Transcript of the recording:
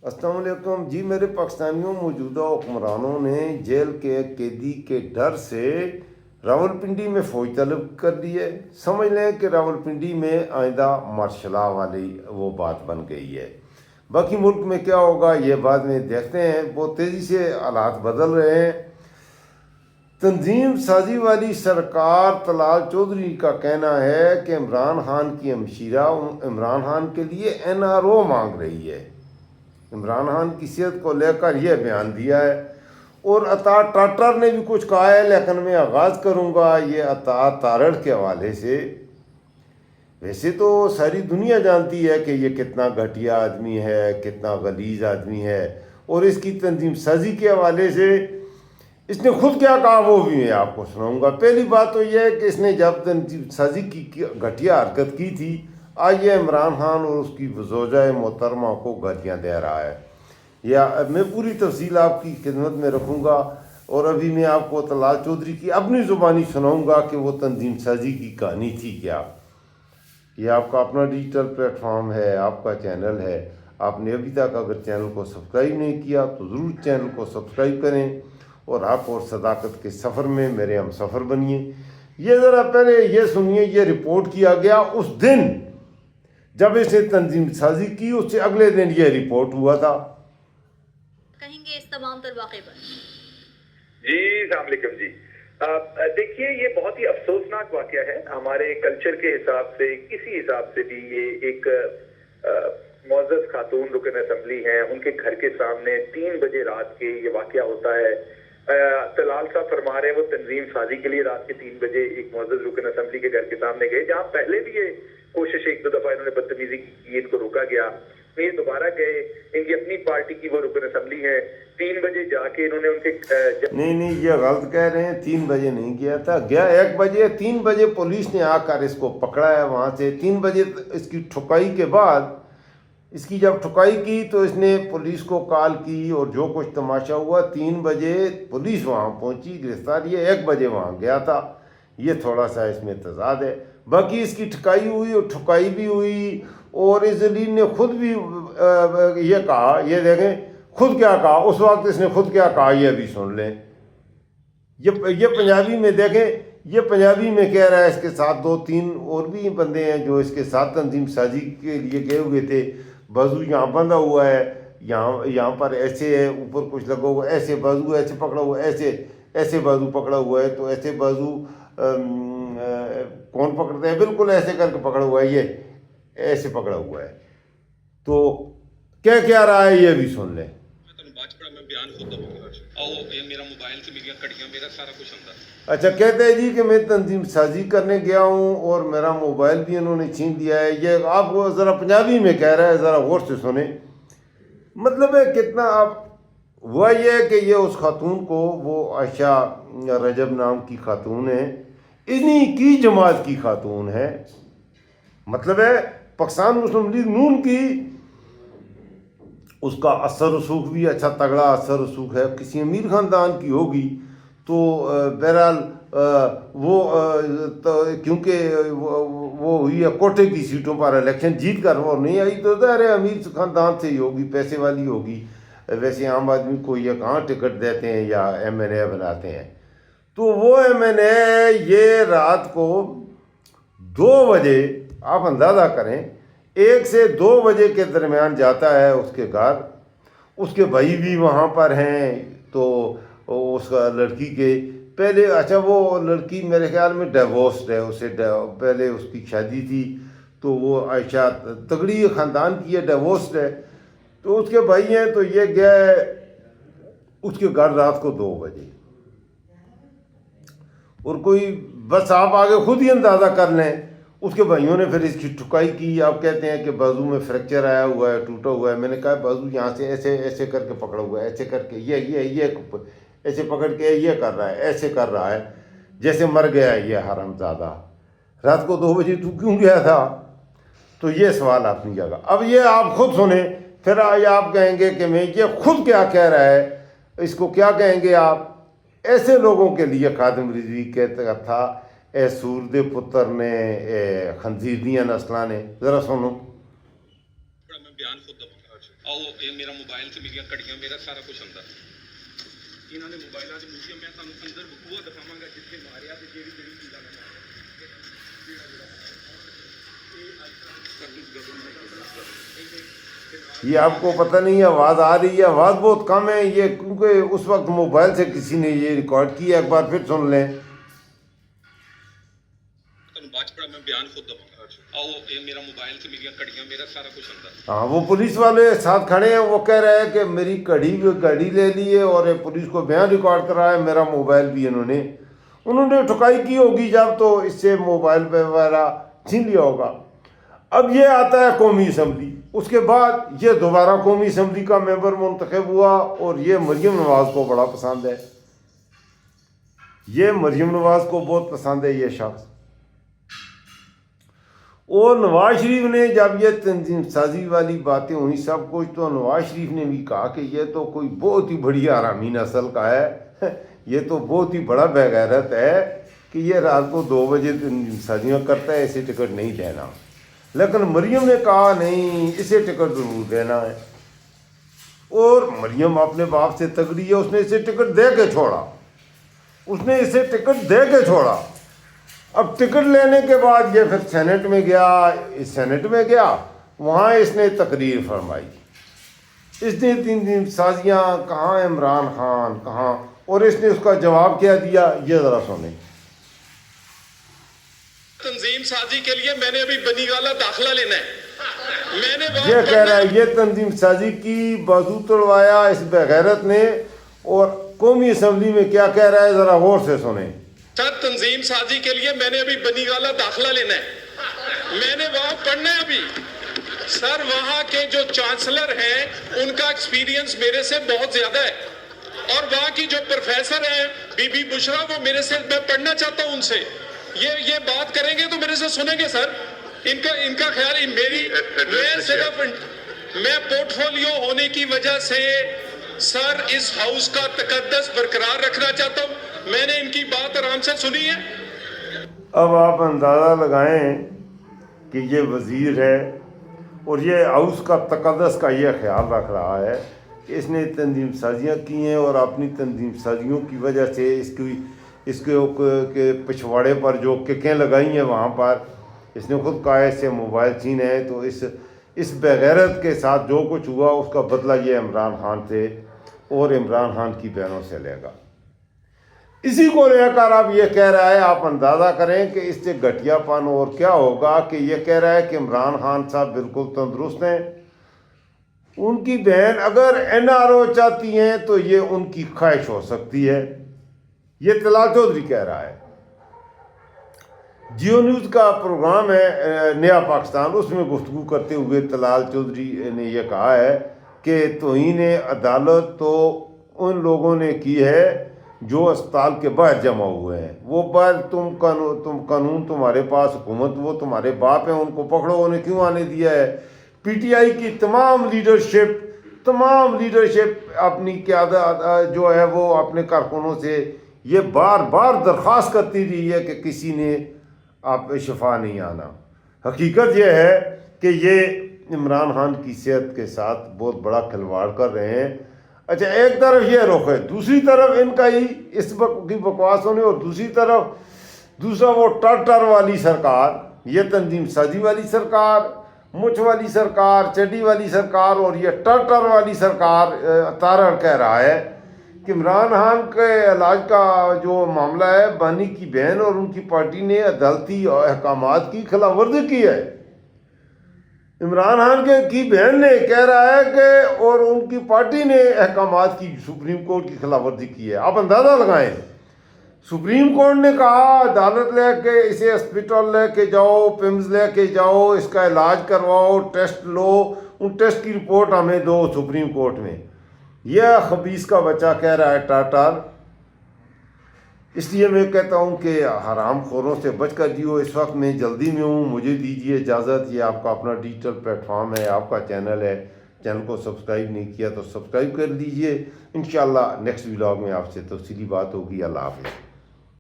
السلام علیکم جی. میرے پاکستانیوں موجودہ حکمرانوں نے جیل کے قیدی کے ڈر سے راولپنڈی میں فوج طلب کر لی ہے. سمجھ لیں کہ راولپنڈی میں آئندہ مارشل لا والی وہ بات بن گئی ہے. باقی ملک میں کیا ہوگا یہ بعد میں دیکھتے ہیں. بہت تیزی سے حالات بدل رہے ہیں. تنظیم سازی والی سرکار طلال چودھری کا کہنا ہے کہ عمران خان کی ہمشیرہ عمران خان کے لیے NRO مانگ رہی ہے. عمران خان کی صحت کو لے کر یہ بیان دیا ہے. اور عطا ٹاٹر نے بھی کچھ کہا ہے، لیکن میں آغاز کروں گا یہ عطا تارڑ کے حوالے سے. ویسے تو ساری دنیا جانتی ہے کہ یہ کتنا گھٹیا آدمی ہے، کتنا غلیظ آدمی ہے، اور اس کی تنظیم سازی کے حوالے سے اس نے خود کیا کہا وہ بھی میں آپ کو سناؤں گا. پہلی بات تو یہ ہے کہ اس نے جب تنظیم سازی کی گھٹیا حرکت کی تھی، آج یہ عمران خان اور اس کی زوجہ محترمہ کو گالیاں دے رہا ہے. یا میں پوری تفصیل آپ کی خدمت میں رکھوں گا، اور ابھی میں آپ کو طلال چودھری کی اپنی زبانی سناؤں گا کہ وہ تنظیم سازی کی کہانی تھی کیا. یہ آپ کا اپنا ڈیجیٹل پلیٹ فارم ہے، آپ کا چینل ہے. آپ نے ابھی تک اگر چینل کو سبسکرائب نہیں کیا تو ضرور چینل کو سبسکرائب کریں، اور آپ اور صداقت کے سفر میں میرے ہم سفر بنیے. یہ ذرا پہلے یہ سنیے، یہ رپورٹ کیا گیا اس دن جب اس نے تنظیم سازی کی، اس سے اگلے دن یہ رپورٹ ہوا تھا. کہیں گے اس تمام تر واقعے پر؟ جی السلام علیکم. جی دیکھیے، یہ بہت ہی افسوسناک واقعہ ہے. ہمارے کلچر کے حساب سے، کسی حساب سے بھی یہ ایک معزز خاتون رکن اسمبلی ہیں، ان کے گھر کے سامنے 3 بجے رات کے یہ واقعہ ہوتا ہے. طلال صاحب فرما رہے ہیں وہ تنظیم سازی کے لیے رات کے 3 بجے ایک معزز رکن اسمبلی کے گھر کے سامنے گئے، جہاں پہلے بھی یہ کوشش 1-2 دفعہ انہوں نے بدتمیزی کی، ان کو روکا گیا. یہ دوبارہ گئے، ان کی اپنی پارٹی کی وہ رکن اسمبلی ہے. 3 بجے جا کے انہوں نے ان کے نہیں یہ غلط کہہ رہے ہیں. 3 بجے نہیں گیا تھا، گیا 1 بجے. 3 بجے پولیس نے آ کر اس کو پکڑا ہے وہاں سے. 3 بجے اس کی ٹھکائی کے بعد، اس کی جب ٹھکائی کی تو اس نے پولیس کو کال کی، اور جو کچھ تماشا ہوا 3 بجے پولیس وہاں پہنچی گرفتار. یہ 1 بجے وہاں گیا تھا. یہ تھوڑا سا اس میں تضاد ہے. باقی اس کی ٹھکائی ہوئی اور ٹھکائی بھی ہوئی، اور اس ذلیل نے خود بھی یہ کہا. یہ دیکھیں خود کیا کہا اس وقت، اس نے خود کیا کہا یہ بھی سن لیں. یہ پنجابی میں دیکھیں، یہ پنجابی میں کہہ رہا ہے. اس کے ساتھ 2-3 اور بھی بندے ہیں جو اس کے ساتھ تنظیم سازی کے لیے گئے ہوئے تھے. بازو یہاں بندھا ہوا ہے، یہاں پر ایسے ہے، اوپر کچھ لگا ہوا ہے، ایسے بازو ایسے پکڑا ہوا ہے، ایسے بازو پکڑا ہوا ہے. تو ایسے بازو کون پکڑتا ہے؟ بالکل ایسے کر کے پکڑا ہوا ہے، یہ ایسے پکڑا ہوا ہے. تو کیا رہا ہے یہ بھی سن لیں. اچھا، کہتے ہیں جی کہ میں تنظیم سازی کرنے گیا ہوں اور میرا موبائل بھی انہوں نے چھین دیا ہے. یہ آپ کو ذرا پنجابی میں کہہ رہا ہے، ذرا غور سے سنیں. مطلب ہے کتنا آپ ہوا یہ ہے کہ یہ اس خاتون کو، وہ عائشہ رجب نام کی خاتون ہے، انہی کی جماعت کی خاتون ہے. مطلب ہے پاکستان مسلم لیگ نون کی، اس کا اثر رسوخ بھی اچھا تگڑا اثر رسوخ ہے. کسی امیر خاندان کی ہوگی تو بہرحال وہ کیونکہ وہ ہوئی ہے کوٹے کی سیٹوں پر الیکشن جیت کر وہ نہیں آئی، تو ظاہر ہے امیر خاندان سے ہی ہوگی، پیسے والی ہوگی. ویسے عام آدمی کو یہ کہاں ٹکٹ دیتے ہیں یا MNA بناتے ہیں. تو وہ MNA یہ رات کو 2 بجے، آپ اندازہ کریں، 1 سے 2 بجے کے درمیان جاتا ہے اس کے گھر. اس کے بھائی بھی وہاں پر ہیں. تو اس کا لڑکی کے پہلے، اچھا وہ لڑکی میرے خیال میں ڈیورسڈ ہے، اسے پہلے اس کی شادی تھی. تو وہ عائشہ تگڑی خاندان کی ہے، ڈیورسڈ ہے. تو اس کے بھائی ہیں. تو یہ گیا ہے اس کے گھر رات کو 2 بجے. اور کوئی بس آپ آگے خود ہی اندازہ کر لیں. اس کے بھائیوں نے پھر اس کی ٹھکائی کی. آپ کہتے ہیں کہ بازو میں فریکچر آیا ہوا ہے، ٹوٹا ہوا ہے. میں نے کہا بازو یہاں سے ایسے کر کے پکڑا ہوا ہے، ایسے کر کے یہ ایسے پکڑ کے یہ کر رہا ہے، ایسے کر رہا ہے جیسے مر گیا ہے یہ حرامزادہ. رات کو 2 بجے تو کیوں گیا تھا؟ تو یہ سوال اپنی جگہ. اب یہ آپ خود سنیں، پھر آپ کہیں گے کہ میں یہ خود کیا کہہ رہا ہے، اس کو کیا کہیں گے آپ. ایسے لوگوں کے لیے خادم رضوی کہتا تھا، اے سور دے پتر نے، اے خنزیر دیاں نسلاں نے. ذرا سنو. ਆਓ ਇਹ ਮੇਰਾ ਮੋਬਾਈਲ ਤੇ ਮੇਰੀਆਂ ਘੜੀਆਂ ਮੇਰਾ ਸਾਰਾ ਕੁਝ ਅੰਦਰ ਇਹਨਾਂ ਦੇ ਮੋਬਾਈਲਾਂ ਦੇ ਮੂਜ਼ੀਅਮ ਮੈਂ ਤੁਹਾਨੂੰ ਅੰਦਰ ਬਖੂਆ ਦਿਖਾਵਾਂਗਾ ਜਿੱਥੇ ਮਾਰਿਆ ਤੇ ਜਿਹੜੀ ਜਿਹੜੀ ਚੀਜ਼ਾਂ ਨੇ ਮਾਰਿਆ یہ آپ کو پتہ نہیں ہے آواز آ رہی ہے آواز بہت کم ہے یہ کیونکہ اس وقت موبائل سے کسی نے یہ ریکارڈ کیا ایک بار پھر سن لیں ਤੁਹਾਨੂੰ ਬਾਅਦ ਚ ਬੜਾ ਮੈਂ ਬਿਆਨ ਖੁਦ ਦਵਾਂਗਾ ਆਓ ਇਹ ਮੇਰਾ ਮੋਬਾਈਲ ਤੇ ਮੇਰੀਆਂ ਘੜੀਆਂ ਮੇਰਾ ਸਾਰਾ ਕੁਝ ਅੰਦਰ ہاں وہ پولیس والے ساتھ کھڑے ہیں وہ کہہ رہے ہیں کہ میری گھڑی لے لی ہے اور پولیس کو بیان ریکارڈ کرا ہے میرا موبائل بھی انہوں نے ٹھکائی کی ہوگی جب تو اس سے موبائل وغیرہ چھین لیا ہوگا اب یہ آتا ہے قومی اسمبلی اس کے بعد یہ دوبارہ قومی اسمبلی کا ممبر منتخب ہوا اور یہ مریم نواز کو بڑا پسند ہے یہ مریم نواز کو بہت پسند ہے یہ شخص اور نواز شریف نے جب یہ تنظیم سازی والی باتیں ہوئی سب کچھ تو نواز شریف نے بھی کہا کہ یہ تو کوئی بہت ہی بڑی حرامی نسل کا ہے یہ تو بہت ہی بڑا بے غیرت ہے کہ یہ رات کو 2 بجے تنظیم سازیاں کرتا ہے اسے ٹکٹ نہیں دینا لیکن مریم نے کہا نہیں اسے ٹکٹ ضرور دینا ہے اور مریم اپنے باپ سے تگڑی ہے اس نے اسے ٹکٹ دے کے چھوڑا اب ٹکٹ لینے کے بعد یہ پھر سینٹ میں گیا وہاں اس نے تقریر فرمائی اس نے تنظیم سازیاں کہاں عمران خان کہاں اور اس نے اس کا جواب کیا دیا یہ ذرا سنیں تنظیم سازی کے لیے میں نے ابھی بنی والا داخلہ لینا ہے میں نے یہ کہہ رہا ہے یہ تنظیم سازی کی بازو توڑوایا اس بغیرت نے اور قومی اسمبلی میں کیا کہہ رہا ہے ذرا غور سے سنیں سر تنظیم سازی کے لیے میں نے ابھی بنی والا داخلہ لینا ہے میں نے وہاں پڑھنا ہے ابھی سر وہاں کے جو چانسلر ہیں ان کا ایکسپیرینس میرے سے بہت زیادہ ہے اور وہاں کی جو پروفیسر ہیں بی بی بشرا وہ میرے سے میں پڑھنا چاہتا ہوں ان سے یہ بات کریں گے تو میرے سے سنیں گے سر ان کا خیال میں پورٹ فولیو ہونے کی وجہ سے سر اس ہاؤس کا تقدس برقرار رکھنا چاہتا ہوں میں نے ان کی بات آرام سے سنی ہے اب آپ اندازہ لگائیں کہ یہ وزیر ہے اور یہ ہاؤس کا تقدس کا یہ خیال رکھ رہا ہے کہ اس نے تنظیم سازیاں کی ہیں اور اپنی تنظیم سازیوں کی وجہ سے اس کے پچھواڑے پر جو ککیں لگائی ہیں وہاں پر اس نے خود کہا اس سے موبائل چھین ہے تو اس بغیرت کے ساتھ جو کچھ ہوا اس کا بدلہ یہ عمران خان سے اور عمران خان کی بہنوں سے لے گا اسی کو لے کر اب یہ کہہ رہا ہے آپ اندازہ کریں کہ اس سے گھٹیا پن اور کیا ہوگا کہ یہ کہہ رہا ہے کہ عمران خان صاحب بالکل تندرست ہیں ان کی بہن اگر NRO چاہتی ہیں تو یہ ان کی خواہش ہو سکتی ہے یہ طلال چودھری کہہ رہا ہے جیو نیوز کا پروگرام ہے نیا پاکستان اس میں گفتگو کرتے ہوئے طلال چودھری نے یہ کہا ہے کہ توہین عدالت تو ان لوگوں نے کی ہے جو اسپتال کے باہر جمع ہوئے ہیں وہ باہر تم قانون تمہارے پاس حکومت وہ تمہارے باپ ہیں ان کو پکڑو انہیں کیوں آنے دیا ہے PTI کی تمام لیڈرشپ اپنی قیادت جو ہے وہ اپنے کارکنوں سے یہ بار بار درخواست کرتی رہی ہے کہ کسی نے آپ پہ شفا نہیں آنا حقیقت یہ ہے کہ یہ عمران خان کی صحت کے ساتھ بہت بڑا کھلواڑ کر رہے ہیں اچھا ایک طرف یہ رخ ہے دوسری طرف ان کا ہی اس کی بکواس ہونے اور دوسرا وہ ٹر والی سرکار یہ تنظیم سازی والی سرکار مچھ والی سرکار چڈی والی سرکار اور یہ ٹر والی سرکار تارڑ کہہ رہا ہے کہ عمران خان کے علاج کا جو معاملہ ہے بانی کی بہن اور ان کی پارٹی نے عدالتی احکامات کی خلاف ورزی کی ہے عمران خان کی بہن نے کہہ رہا ہے کہ اور ان کی پارٹی نے احکامات کی سپریم کورٹ کی خلاف ورزی کی ہے آپ اندازہ لگائیں سپریم کورٹ نے کہا عدالت لے کے اسے ہسپتال لے کے جاؤ پمز لے کے جاؤ اس کا علاج کرواؤ ٹیسٹ لو ان ٹیسٹ کی رپورٹ ہمیں دو سپریم کورٹ میں یہ خبیث کا بچہ کہہ رہا ہے ٹاٹار اس لیے میں کہتا ہوں کہ حرام خوروں سے بچ کر جیو اس وقت میں جلدی میں ہوں مجھے دیجیے اجازت یہ آپ کا اپنا ڈیجیٹل پلیٹ فارم ہے آپ کا چینل ہے چینل کو سبسکرائب نہیں کیا تو سبسکرائب کر دیجیے انشاءاللہ نیکسٹ ولاگ میں آپ سے تفصیلی بات ہوگی اللہ حافظ